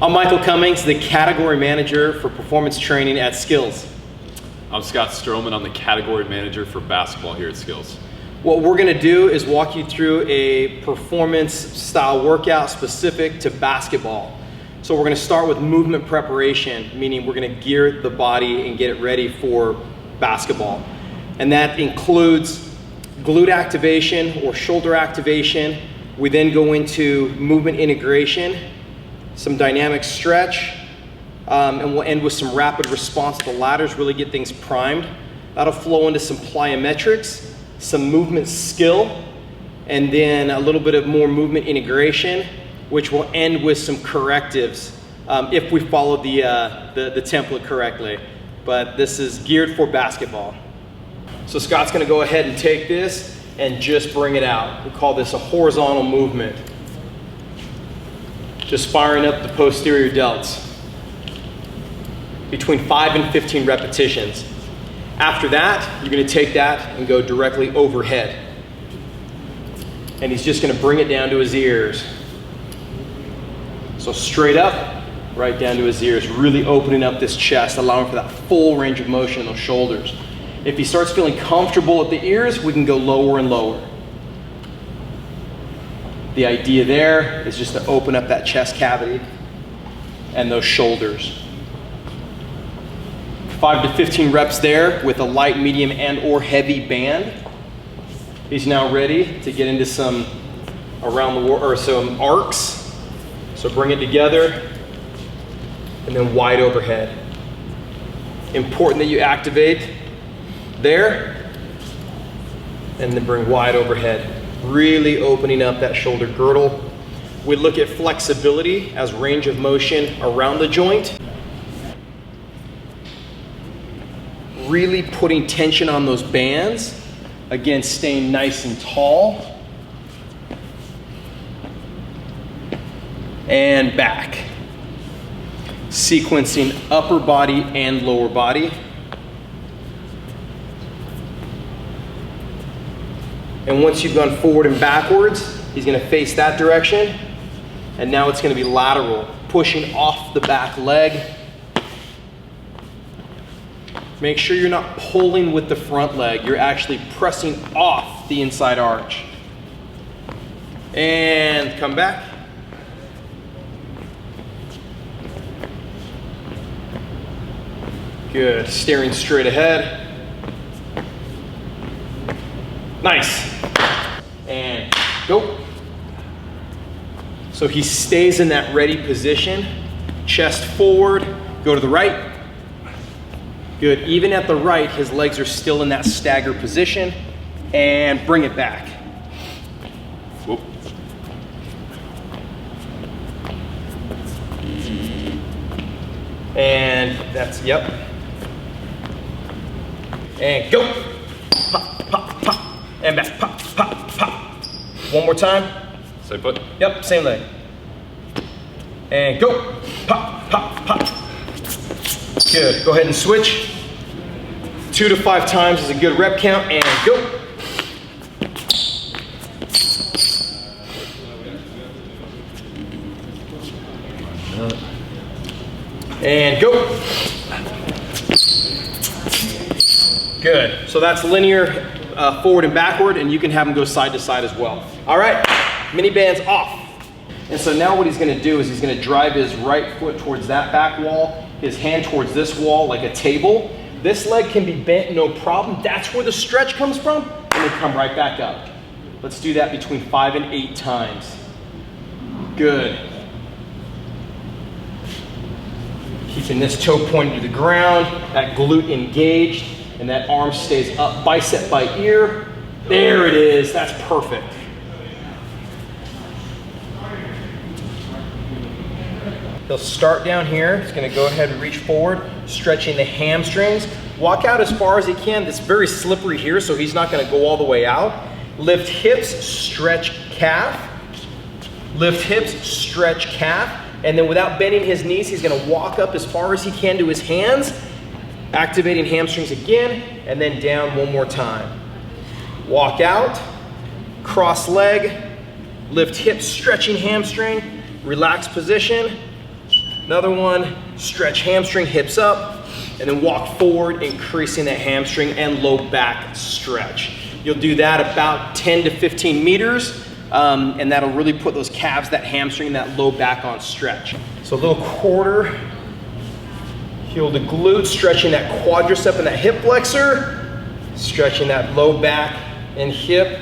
I'm Michael Cummings, the Category Manager for Performance Training at SKLZ. I'm Scott Stroman. I'm the Category Manager for Basketball here at SKLZ. What we're going to do is walk you through a performance style workout specific to basketball. So we're going to start with movement preparation, meaning we're going to gear the body and get it ready for basketball. And that includes glute activation or shoulder activation. We then go into movement integration, some dynamic stretch, and we'll end with some rapid response to the ladders, really get things primed. That'll flow into some plyometrics, some movement skill, and then a little bit of more movement integration, which will end with some correctives if we follow the template correctly. But this is geared for basketball. So Scott's gonna go ahead and take this and just bring it out. We call this a horizontal movement. Just firing up the posterior delts. Between 5 and 15 repetitions. After that, you're gonna take that and go directly overhead. And he's just gonna bring it down to his ears. So straight up, right down to his ears, really opening up this chest, allowing for that full range of motion in those shoulders. If he starts feeling comfortable at the ears, we can go lower and lower. The idea there is just to open up that chest cavity and those shoulders. 5 to 15 reps there with a light, medium, and or heavy band. He's now ready to get into some some arcs. So bring it together and then wide overhead. Important that you activate there and then bring wide overhead. Really opening up that shoulder girdle. We look at flexibility as range of motion around the joint. Really putting tension on those bands. Again, staying nice and tall. And back. Sequencing upper body and lower body. And once you've gone forward and backwards, he's gonna face that direction. And now it's gonna be lateral, pushing off the back leg. Make sure you're not pulling with the front leg. You're actually pressing off the inside arch. And come back. Good, staring straight ahead. Nice. And go. So he stays in that ready position. Chest forward, go to the right. Good, even at the right, his legs are still in that stagger position. And bring it back. Whoop. And that's, yep. And go. Pop, pop, pop. And back, pop, pop, pop. One more time. Same foot? Yep, same leg. And go. Pop, pop, pop. Good, go ahead and switch. 2 to 5 times is a good rep count, and go. And go. Good, so that's linear forward and backward, and you can have them go side to side as well. All right, mini bands off. And so now what he's gonna do is he's gonna drive his right foot towards that back wall, his hand towards this wall like a table. This leg can be bent, no problem. That's where the stretch comes from, and then come right back up. Let's do that between 5 and 8 times. Good. Keeping this toe pointed to the ground, that glute engaged, and that arm stays up, bicep by ear. There it is, that's perfect. He'll start down here. He's gonna go ahead and reach forward, stretching the hamstrings. Walk out as far as he can. It's very slippery here, so he's not gonna go all the way out. Lift hips, stretch calf. Lift hips, stretch calf. And then without bending his knees, he's gonna walk up as far as he can to his hands, activating hamstrings again, and then down one more time. Walk out, cross leg, lift hips, stretching hamstring, relax position, Another one, stretch hamstring, hips up, and then walk forward, increasing that hamstring and low back stretch. You'll do that about 10 to 15 meters, and that'll really put those calves, that hamstring, that low back on stretch. So a little quarter, heel to glute, stretching that quadricep and that hip flexor, stretching that low back and hip.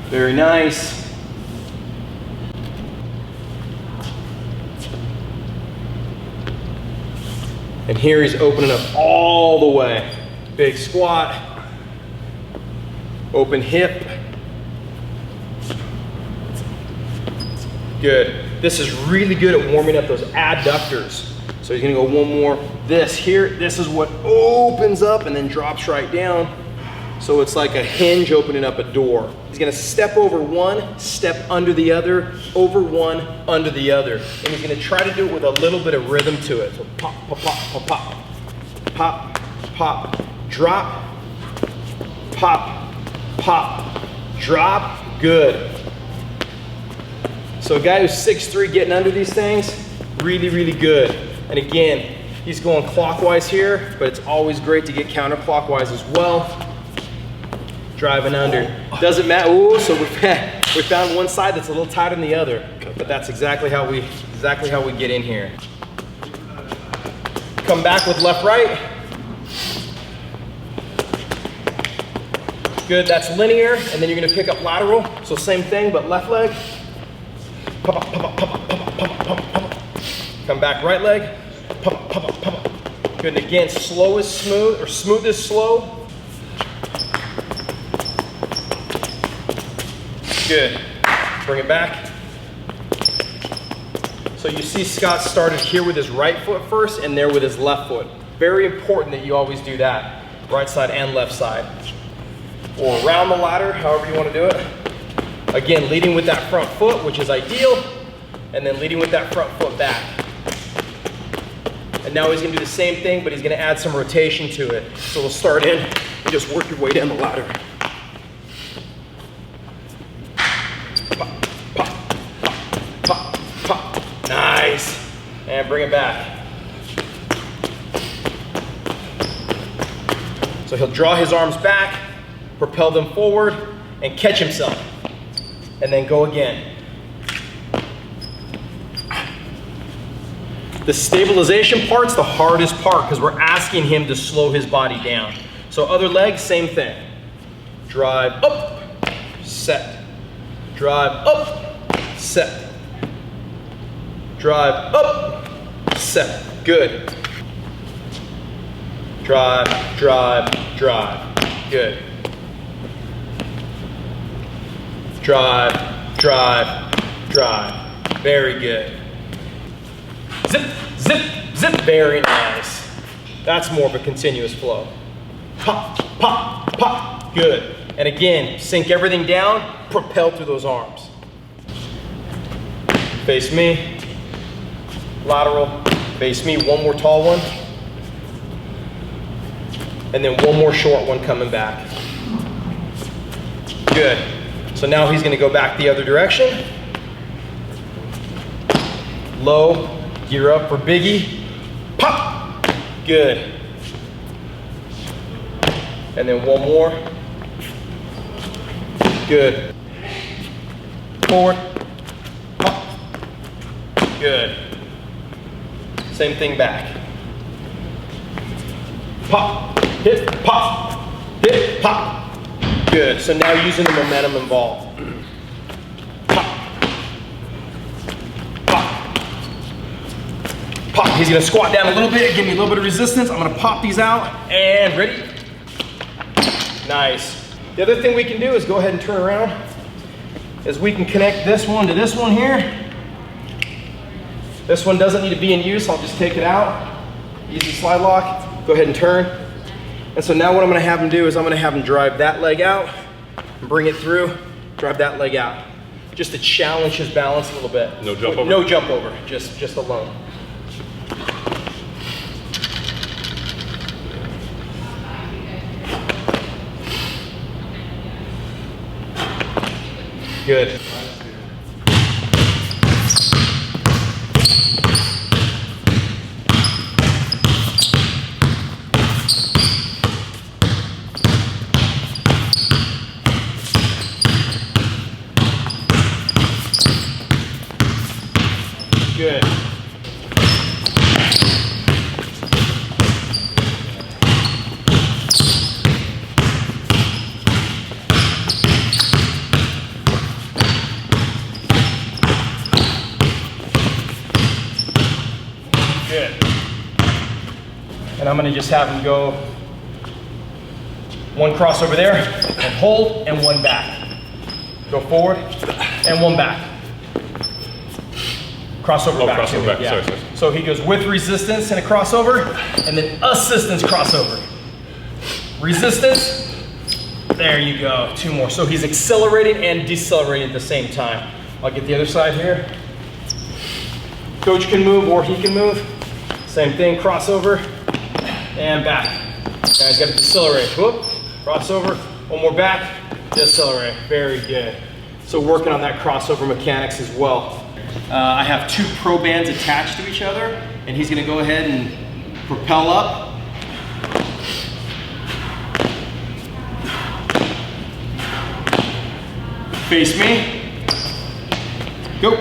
Very nice. And here he's opening up all the way. Big squat, open hip. Good. This is really good at warming up those adductors. So he's gonna go one more. This here, this is what opens up and then drops right down. So it's like a hinge opening up a door. He's gonna step over one, step under the other, over one, under the other. And he's gonna try to do it with a little bit of rhythm to it. So pop, pop, pop, pop, pop, pop, pop, drop, pop, pop, drop, good. So a guy who's 6'3" getting under these things, really, really good. And again, he's going clockwise here, but it's always great to get counterclockwise as well. Driving under. Doesn't matter. Ooh, so we found one side that's a little tighter than the other, but that's exactly how we get in here. Come back with left, right. Good, that's linear, and then you're gonna pick up lateral. So same thing, but left leg. Pop up, pop up, pop up, pop up, pop up, pop up, pop up. Come back, right leg. Pop up, pop up, pop up. Good, and again, slow is smooth, or smooth is slow. Good. Bring it back. So you see Scott started here with his right foot first and there with his left foot. Very important that you always do that. Right side and left side. Or around the ladder, however you want to do it. Again, leading with that front foot, which is ideal, and then leading with that front foot back. And now he's going to do the same thing, but he's going to add some rotation to it. So we'll start in and just work your way down the ladder. Nice. And bring it back. So he'll draw his arms back, propel them forward, and catch himself. And then go again. The stabilization part's the hardest part because we're asking him to slow his body down. So other leg, same thing. Drive up, set. Drive up, set. Drive up, set. Good. Drive, drive, drive. Good. Drive, drive, drive. Very good. Zip, zip, zip. Very nice. That's more of a continuous flow. Pop, pop, pop. Good. And again, sink everything down, propel through those arms. Face me. Lateral, face me, one more tall one. And then one more short one coming back. Good. So now he's gonna go back the other direction. Low, gear up for Biggie. Pop, good. And then one more. Good. Forward, pop, good. Same thing back. Pop, hit, pop, hit, pop. Good. So now using the momentum involved. Pop, pop, pop. He's gonna squat down a little bit, give me a little bit of resistance. I'm gonna pop these out and ready. Nice. The other thing we can do is go ahead and turn around. Is we can connect this one to this one here. This one doesn't need to be in use, I'll just take it out. Easy slide lock, go ahead and turn. And so now what I'm gonna have him do is I'm gonna have him drive that leg out, bring it through, drive that leg out. Just to challenge his balance a little bit. No jump over? No jump over, just alone. Good. Good. Good. And I'm gonna just have him go one cross over there and hold and one back. Go forward and one back. Crossover back. Crossover back. Yeah. Sorry. So he goes with resistance and a crossover, and then assistance crossover. Resistance. There you go. 2 more. So he's accelerating and decelerating at the same time. I'll get the other side here. Coach can move or he can move. Same thing. Crossover and back. Now he's got to decelerate. Whoop. Crossover. One more back. Decelerate. Very good. So working on that crossover mechanics as well. I have 2 pro bands attached to each other, and he's gonna go ahead and propel up. Face me. Go.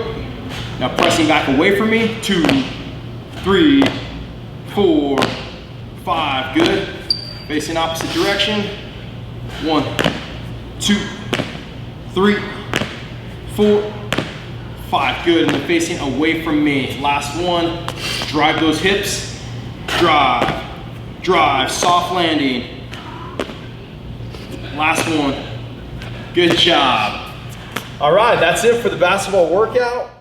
Now pressing back away from me. 2, 3, 4, 5. Good. Facing opposite direction. 1, 2, 3, 4, 5. Good. And then facing away from me. Last one. Drive those hips. Drive. Drive. Soft landing. Last one. Good job. All right, that's it for the basketball workout.